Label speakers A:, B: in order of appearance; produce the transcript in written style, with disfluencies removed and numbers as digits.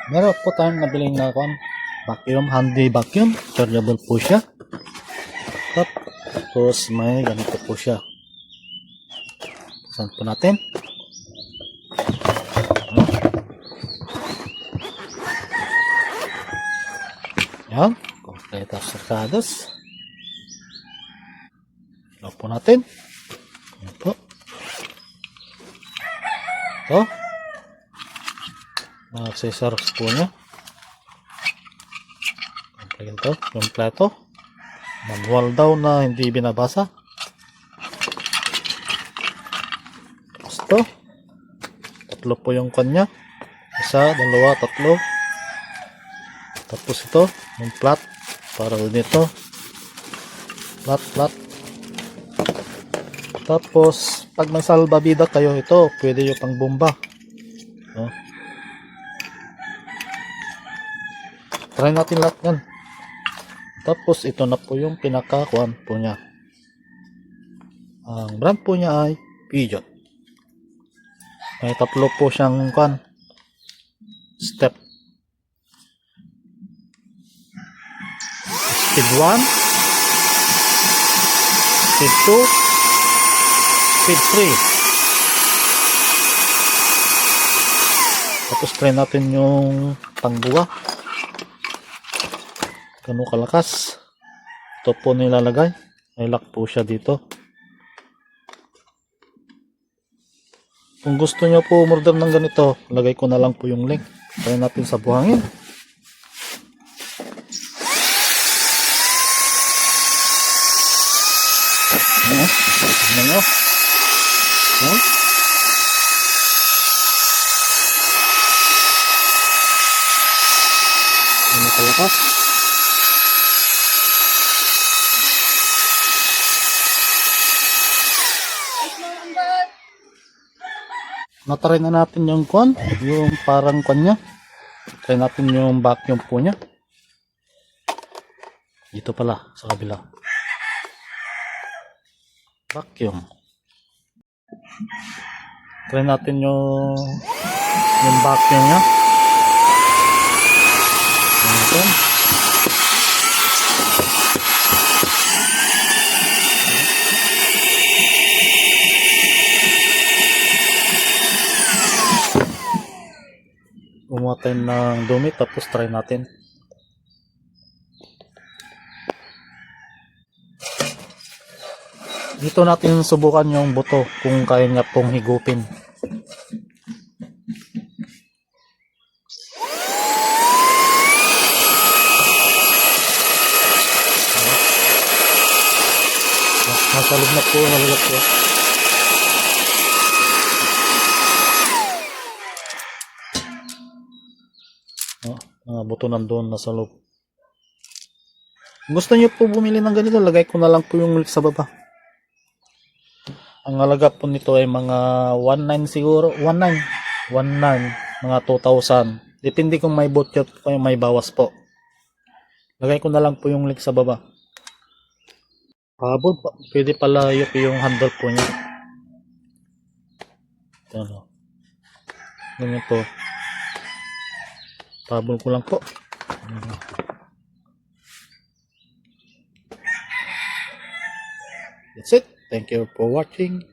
A: Meron po tayong nabiling na vacuum, handy vacuum. Chargeable po siya. Tapos may ganito po siya. Saan po natin? Yan. Kompleto sarkados. Lock po natin. Yan po. Ito. Mga accessories po niya. Kompleto. Manual daw na hindi binabasa. Tapos ito. Tatlo po yung kanya. Isa, dalawa, tatlo. Tapos ito, yung flat. Para dito. Flat. Tapos, pag may salbabida kayo, ito, pwede yung pang bomba. So, try natin lahat yan. Tapos, ito na po yung pinakakuan po niya. Ang brand po niya ay Pigeon. May tatlo po siyang kuan. Step. Speed 1. Speed 2. Speed 3. Tapos try natin yung pangbuwa. Gano'ng kalakas. Ito po nilalagay. May lock po siya dito. Kung gusto nyo po umorder ng ganito, lagay ko na lang po yung link. Try natin sa buhangin. Tignan nyo. Ano kalakas? Natry na natin yung kon, yung parang kon niya. Try natin yung vacuum po niya. Dito pala, sa kabila. Vacuum. Try natin yung vacuum niya. Ito. Gumawa tayo ng dumi, tapos try natin. Dito natin subukan yung buto kung kaya niya pong higupin. Nasalog na po, nalulog po. Buto nandun nasa loob. Gusto nyo po bumili ng ganito, lagay ko na lang po yung link sa baba. Ang halaga po nito ay mga 19 siguro, 19, mga 2,000. Depende kung may voucher po, may bawas po. Lagay ko na lang po yung link sa baba. Pwede pala yung handle po niya. Ito. Ganyan po. Pabol ko lang po. That's it. Thank you for watching.